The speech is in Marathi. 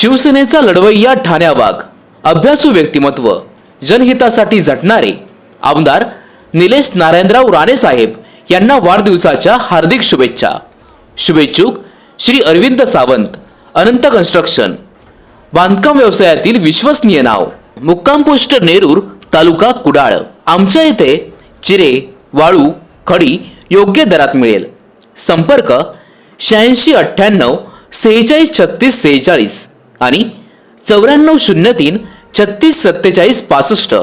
शिवसेनेचा लढवय्या ठाण्या वाघ, अभ्यासू व्यक्तिमत्व, जनहितासाठी झटणारे आमदार निलेश नारायणराव राणे साहेब यांना वाढदिवसाच्या हार्दिक शुभेच्छा। शुभेच्छुक श्री अरविंद सावंत, अनंत कन्स्ट्रक्शन, बांधकाम व्यवसायातील विश्वसनीय नाव, मुक्काम पोस्ट नेरूर, तालुका कुडाळ। आमच्या इथे चिरे, वाळू, खडी योग्य दरात मिळेल। संपर्क 8698 46 36 46 आणि 9403 36 47 65।